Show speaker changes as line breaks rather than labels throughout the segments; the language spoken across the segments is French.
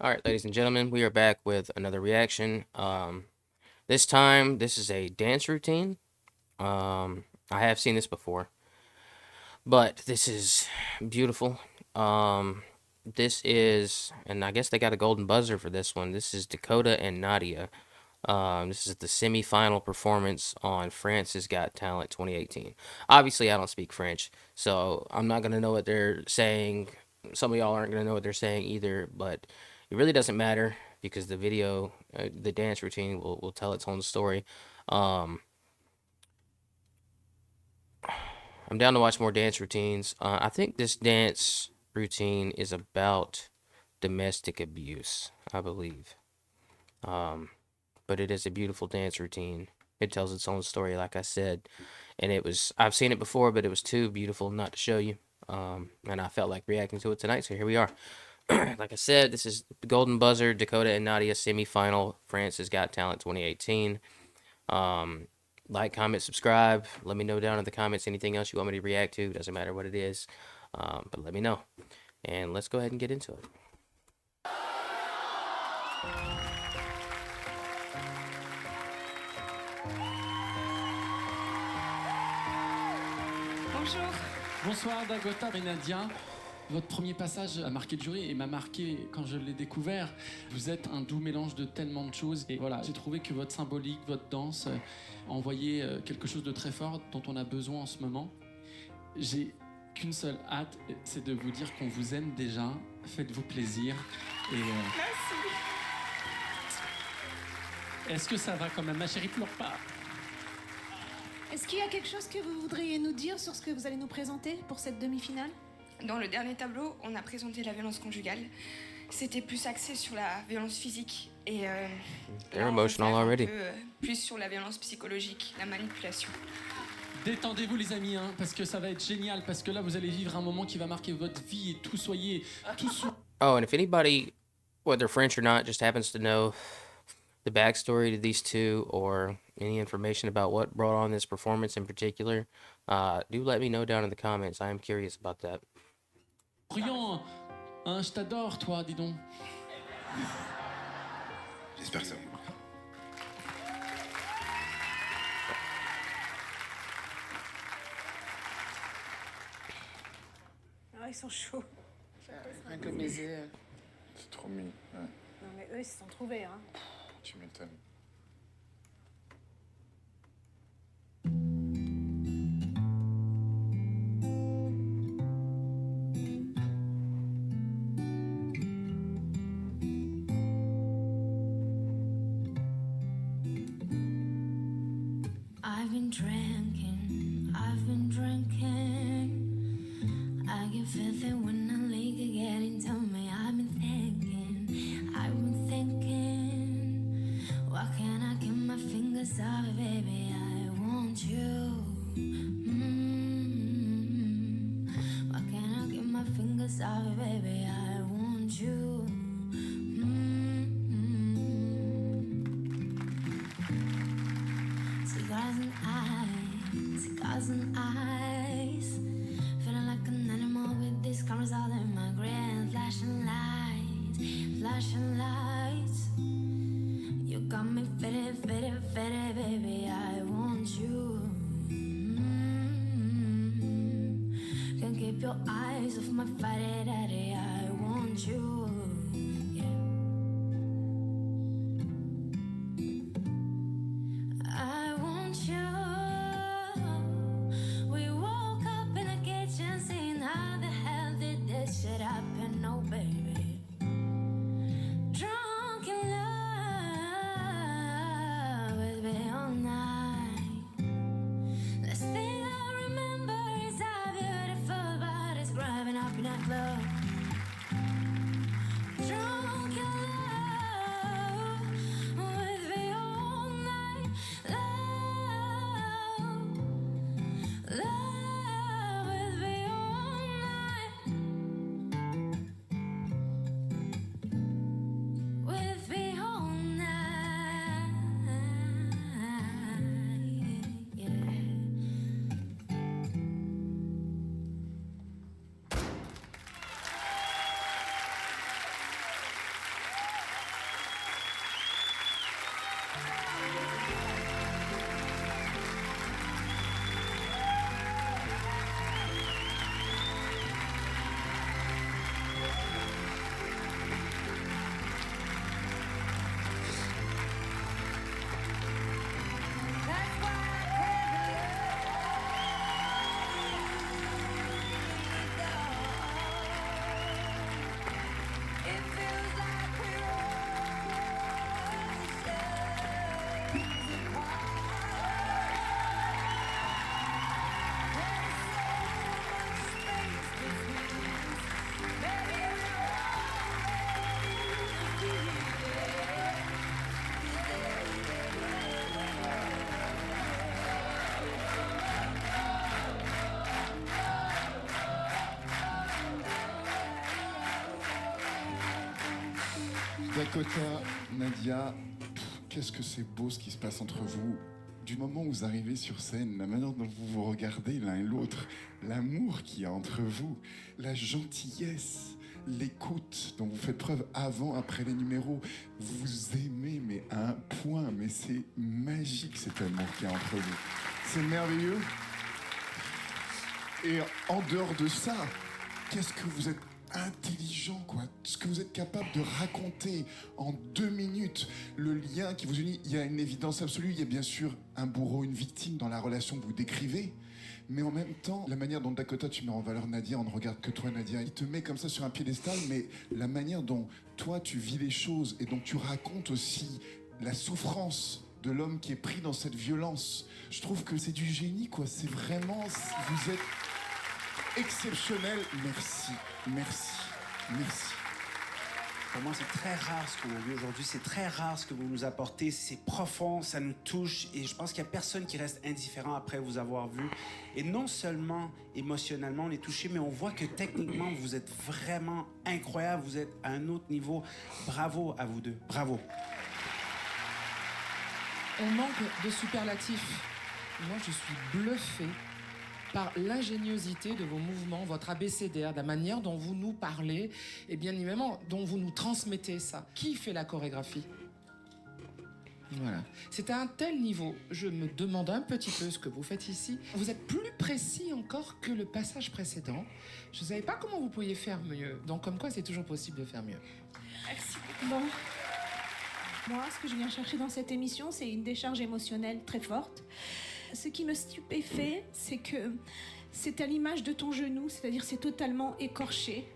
All right, ladies and gentlemen, we are back with another reaction. This time, this is a dance routine. I have seen this before, but this is beautiful. This is, and I guess they got a golden buzzer for this one. This is Dakota and Nadia. This is the semi-final performance on France's Got Talent 2018. Obviously, I don't speak French, so I'm not gonna know what they're saying. Some of y'all aren't gonna know what they're saying either, but it really doesn't matter because the video, the dance routine will tell its own story. Um, I'm down to watch more dance routines. I think this dance routine is about domestic abuse, I believe. Um, but it is a beautiful dance routine. It tells its own story, like I said, and I've seen it before, but it was too beautiful not to show you. And I felt like reacting to it tonight, so here we are. Like I said, this is the Golden Buzzer, Dakota and Nadia semifinal, France's Got Talent 2018. Um, like, comment, subscribe. Let me know down in the comments anything else you want me to react to. Doesn't matter what it is, but let me know. And let's go ahead and get into it.
Bonjour.
Bonsoir Dagota et Nadia. Votre premier passage a marqué le jury et m'a marqué quand je l'ai découvert. Vous êtes un doux mélange de tellement de choses. Et voilà, j'ai trouvé que votre symbolique, votre danse envoyait quelque chose de très fort dont on a besoin en ce moment. J'ai qu'une seule hâte, c'est de vous dire qu'on vous aime déjà. Faites-vous plaisir. Et
Merci.
est-ce que ça va quand même, ma chérie, pleure pas.
Est-ce qu'il y a quelque chose que vous voudriez nous dire sur ce que vous allez nous présenter pour cette demi-finale?
Dans le dernier tableau, on a présenté la violence conjugale. C'était plus axé sur la violence physique et
They're
là, on va
emotional
faire
already.
un peu, plus sur la violence psychologique, la manipulation.
Détendez-vous les amis, hein, parce que ça va être génial, parce que là vous allez vivre un moment qui va marquer votre vie et tout soyez...
Oh, and if anybody, whether French or not, just happens to know the backstory to these two or any information about what brought on this performance in particular, do let me know down in the comments. I am curious about that.
Bruyant, hein, je t'adore toi, dis donc.
J'espère que ça vous plaît.
Ah, ils sont chauds.
Rien que le baiser. C'est trop mignon. Ouais,
Non, mais eux, ils se sont trouvés, hein.
tu m'étonnes.
I've been drinking, I get filthy when I leak again into me. I've been thinking, why can't I get my fingers off it, baby? I want you. Why can't I get my fingers off it, baby? I want you. Cigars and ice. Feeling like an animal with these cameras all in my grill. Flashing lights, flashing lights. You got me fitted, baby. I want you. Can't keep your eyes off my fatty daddy. I want you. I want you. We woke up in the kitchen, saying, how the hell did this shit happen? Oh, baby. Drunk in love with me all night. Last thing I remember is how beautiful bodies grabbing up in that club.
Dakota, Nadia, qu'est-ce que c'est beau ce qui se passe entre vous. Du moment où vous arrivez sur scène, la manière dont vous vous regardez l'un et l'autre, l'amour qu'il y a entre vous, la gentillesse, l'écoute dont vous faites preuve avant, après les numéros, vous aimez mais à un point, mais c'est magique cet amour qu'il y a entre vous. C'est merveilleux. Et en dehors de ça, qu'est-ce que vous êtes intelligent, quoi. Ce que vous êtes capable de raconter en 2 minutes, le lien qui vous unit, il y a une évidence absolue. Il y a bien sûr un bourreau, une victime dans la relation que vous décrivez. Mais en même temps, la manière dont Dakota, tu mets en valeur Nadia, on ne regarde que toi, Nadia. Il te met comme ça sur un piédestal, mais la manière dont toi, tu vis les choses et dont tu racontes aussi la souffrance de l'homme qui est pris dans cette violence, je trouve que c'est du génie, quoi. C'est vraiment... Vous êtes exceptionnel. Merci, merci, merci.
Pour moi, c'est très rare ce qu'on a vu aujourd'hui. C'est très rare ce que vous nous apportez. C'est profond, ça nous touche. Et je pense qu'il n'y a personne qui reste indifférent après vous avoir vu. Et non seulement émotionnellement, on est touché, mais on voit que techniquement, vous êtes vraiment incroyable. Vous êtes à un autre niveau. Bravo à vous deux. Bravo.
On manque de superlatifs. Moi, je suis bluffé par l'ingéniosité de vos mouvements, votre abécédaire, la manière dont vous nous parlez et bien évidemment dont vous nous transmettez ça. Qui fait la chorégraphie? Voilà. C'est à un tel niveau, je me demande un petit peu ce que vous faites ici. Vous êtes plus précis encore que le passage précédent. Je ne savais pas comment vous pourriez faire mieux. Donc comme quoi c'est toujours possible de faire mieux.
Merci. Bon. Moi, ce que je viens chercher dans cette émission, c'est une décharge émotionnelle très forte. Ce qui me stupéfait, c'est que c'est à l'image de ton genou, c'est-à-dire c'est totalement écorché.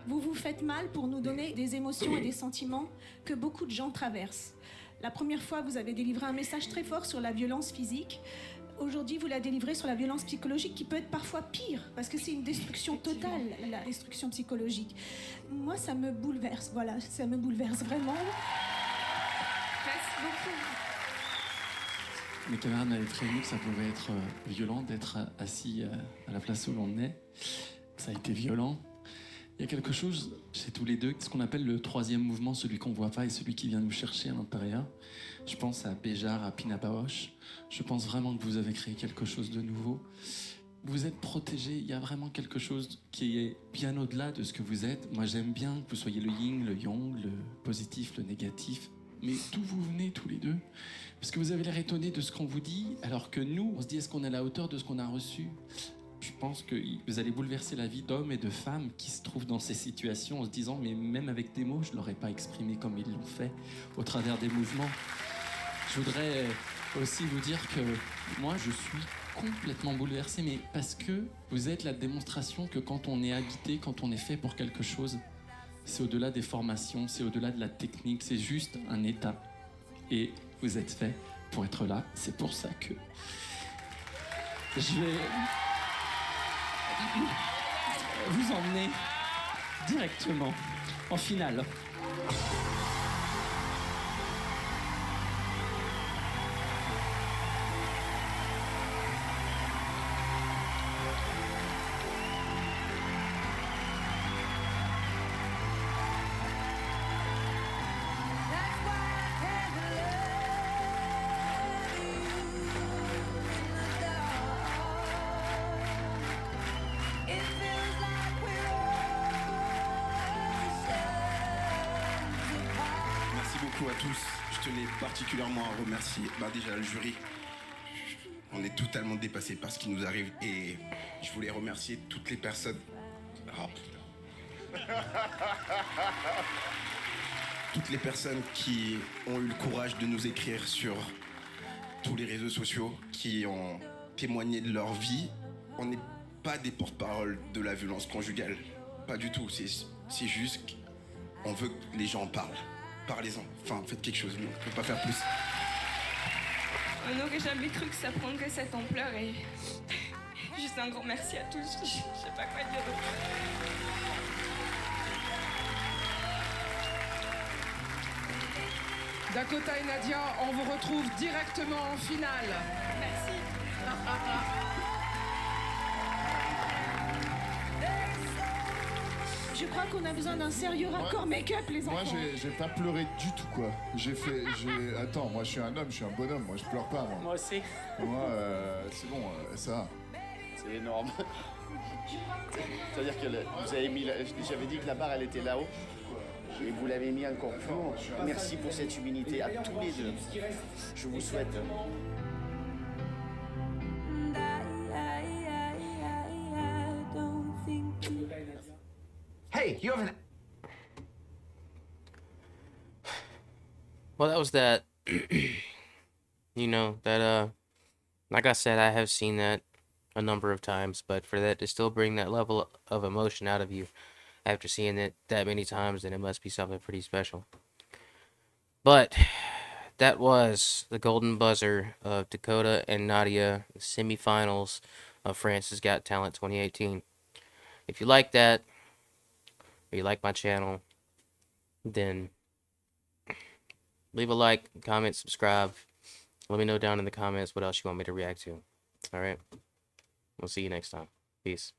Vous vous faites mal pour nous donner des émotions et des sentiments que beaucoup de gens traversent. La première fois, vous avez délivré un message très fort sur la violence physique. Aujourd'hui, vous la délivrez sur la violence psychologique qui peut être parfois pire, parce que c'est une destruction totale, la destruction psychologique. Moi, ça me bouleverse, voilà, ça me bouleverse vraiment.
Merci beaucoup.
Mes camarades m'avaient prévenu que ça pouvait être violent d'être assis à la place où l'on est. Ça a été violent. Il y a quelque chose chez tous les deux, ce qu'on appelle le troisième mouvement, celui qu'on voit pas et celui qui vient nous chercher à l'intérieur. Je pense à Béjar, à Pina Bausch. Je pense vraiment que vous avez créé quelque chose de nouveau. Vous êtes protégés, il y a vraiment quelque chose qui est bien au-delà de ce que vous êtes. Moi, j'aime bien que vous soyez le yin, le yang, le positif, le négatif. Mais d'où vous venez tous les deux? Parce que vous avez l'air étonné de ce qu'on vous dit, alors que nous, on se dit, est-ce qu'on est à la hauteur de ce qu'on a reçu? Je pense que vous allez bouleverser la vie d'hommes et de femmes qui se trouvent dans ces situations en se disant, mais même avec des mots, je ne l'aurais pas exprimé comme ils l'ont fait, au travers des mouvements. Je voudrais aussi vous dire que moi, je suis complètement bouleversé, mais parce que vous êtes la démonstration que quand on est habité, quand on est fait pour quelque chose, c'est au-delà des formations, c'est au-delà de la technique, c'est juste un état. Et vous êtes fait pour être là, c'est pour ça que je vais vous emmener directement en finale.
À tous, je tenais particulièrement à remercier déjà le jury. On est totalement dépassés par ce qui nous arrive et je voulais remercier toutes les personnes. Oh, putain. Toutes les personnes qui ont eu le courage de nous écrire sur tous les réseaux sociaux, qui ont témoigné de leur vie. On n'est pas des porte-parole de la violence conjugale, pas du tout. C'est juste qu'on veut que les gens en parlent. Parlez-en, enfin faites quelque chose, nous, on ne peut pas faire plus.
On n'aurait jamais cru que ça prendrait cette ampleur et juste un grand merci à tous, je sais pas quoi dire d'autre.
Dakota et Nadia, on vous retrouve directement en finale.
Merci.
Je crois qu'on a besoin d'un sérieux raccord make-up, les
Moi,
enfants.
j'ai pas pleuré du tout, quoi. Attends, moi, je suis un homme, je suis un bonhomme. Moi, je pleure pas, moi.
Moi aussi.
Moi, c'est bon, ça va.
C'est énorme. C'est-à-dire que vous avez mis, j'avais dit que la barre elle était là-haut, et vous l'avez mis encore plus haut. Merci pour cette humilité à tous les deux. Je vous souhaite.
Hey, you haven't.
Well, that was that. You know, that, like I said, I have seen that a number of times, but for that to still bring that level of emotion out of you after seeing it that many times, then it must be something pretty special. But that was the golden buzzer of Dakota and Nadia, the semifinals of France's Got Talent 2018. If you like that, or you like my channel, then leave a like, comment, subscribe. Let me know down in the comments what else you want me to react to. Alright? We'll see you next time. Peace.